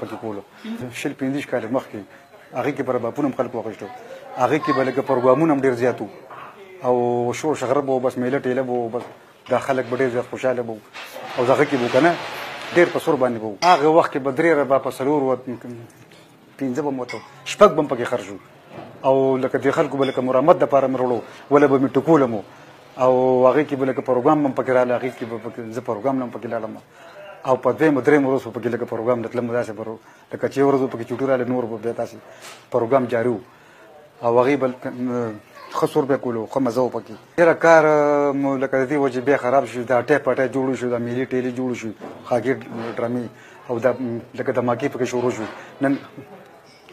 پکې کولو 15 کاله مخکې هغې کې به ربابونه هم خلکو اخیستو هغې کې به لکه پروګرامونه هم ډېر زیات وو او شور شغره به و بس میله ټیله به و بس دا خلک به ډېر زیات خوشحاله به او هغه کې به و که نه ډېر په سور باندې به و هغه وخت کې به 3 رباب په 4 5 به م ورته 6 به هم پکې خرج وو او لکه دې خلکو به لکه مرامت دپاره مې وروړو وله به مې ټکولم او هغې کې به لکه پروګرام هم پکې راغله هغې کې به زه پروګرام نه هم پکې لاړم او په 2 3 ورځ به پکې لکه پروګرام تلم داسې به لکه چې ورځ به پکې چوټي راغله نور به بیا داسې پروګرام جاري وو او هغې به ښه سور به کولو ښه مزه وه پکې ډېره کار لکه د دې وجې بیا خراب شو دا اټی پټی جوړ شو دا میلې ټیلې جوړ شو خاګې ډرامې او دا لکه دماکې پکې شروع شو نن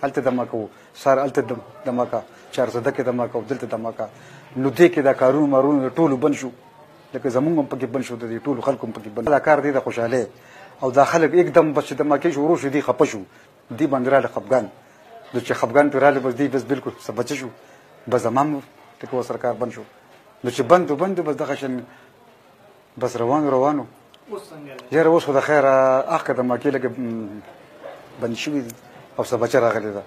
هلته دماکه وو سهار هلته دماکه 400 کې دماکه او دلته دماکه نو دې کې دا کارونه مارونه ټولو بند شو لکه زمونږ هم پکې بند شو د دې ټولو خلکو هم پکې بند دا کار دی د خوشحالۍ او دا خلک एकदम بس چې دماکې شروع شو دي خفه شو دې باندې راغله خفګان نو چې خفګان پرې راغلی بس دی بس بالکل څه بچه شو بس زمان ټکه ورسره کار بند شو نو چې بند بس دغه شان بس روانو یاره اوس خو د خیره اخ که دماکې لکه بند شوي دي او څه بچه راغلی ده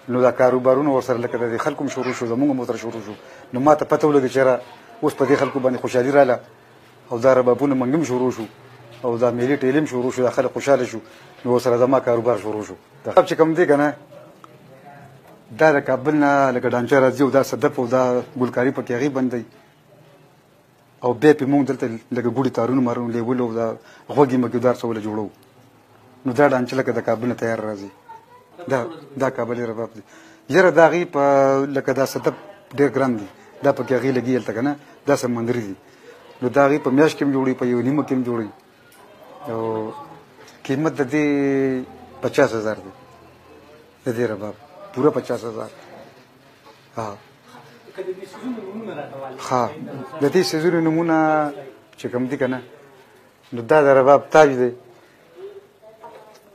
نو دا کاروبارونه ورسره لکه د دې خلکو هم شروع شو زمونږ هم ورسره شروع شو نو ما ته پته ولګي چې یاره اوس په دې خلکو باندې خوشحالي راغله او دا ربابونه منګ هم شروع شو او دا میلې ټیلې هم شروع شو دا خلک خوشحاله شو نو ورسره زما کاروبار شروع شو دا چې کوم دی که نه دا د کابل نه لکه ډانچه راځي او دا صدف او دا ګلکاري پکې هغې بند دی او بیا پې مونږ دلته لکه ګوړې تارونه مارونه لیولو او دا غوږې مږدار څه وله جوړو نو دا ډانچه لکه د کابل نه تیار راځي دا کابلي رباب دی یاره د هغې په لکه دا صدف ډېر ګران دی دا پکې هغې لګي هلته که نه دا سمندري دي نو د هغې په میاشت کې هم جوړوي په 1 نیمه کې هم جوړوي او قیمت د دې 50,000 دی د دې رباب پوره 50,000 ها د دې سیزونو نمونه چې کوم دي که نه نو دا د رباب تاج دی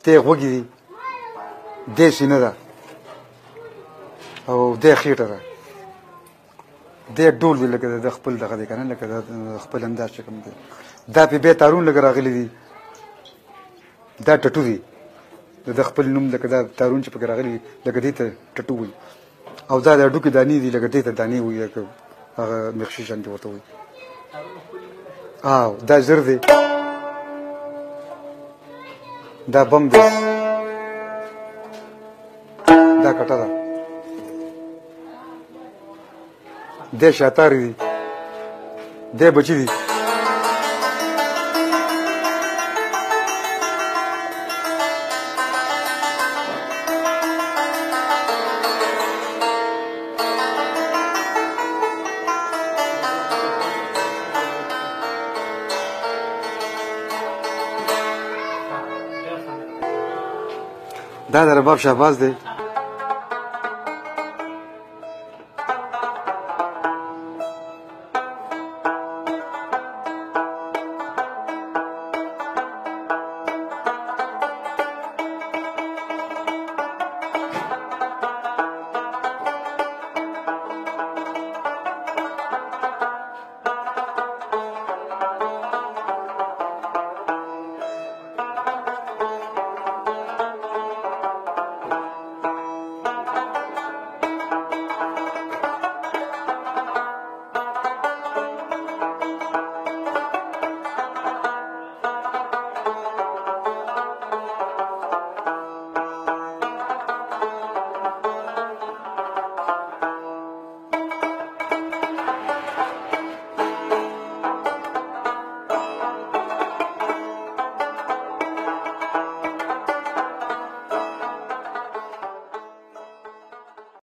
دی غوږې دي دی سینه ده او دی خېټه ده دی ډول دی لکه د خپل دغه دی که نه لکه د خپل انداز چې کوم دی دا پې بیا تارون لکه راغلی دي دا ټټو دی د خپل نوم لکه دا تارون چې پکې راغلی لکه دې ته ټټو وایي او دا د هډوکې دانې دي لکه دې ته دانې وایي لکه هغه مخشي شانتې ورته وایي دا زر دی دا بم دی دا کټه ده دی شاتارې دي دی بچي دي دا د رباب شهباز دی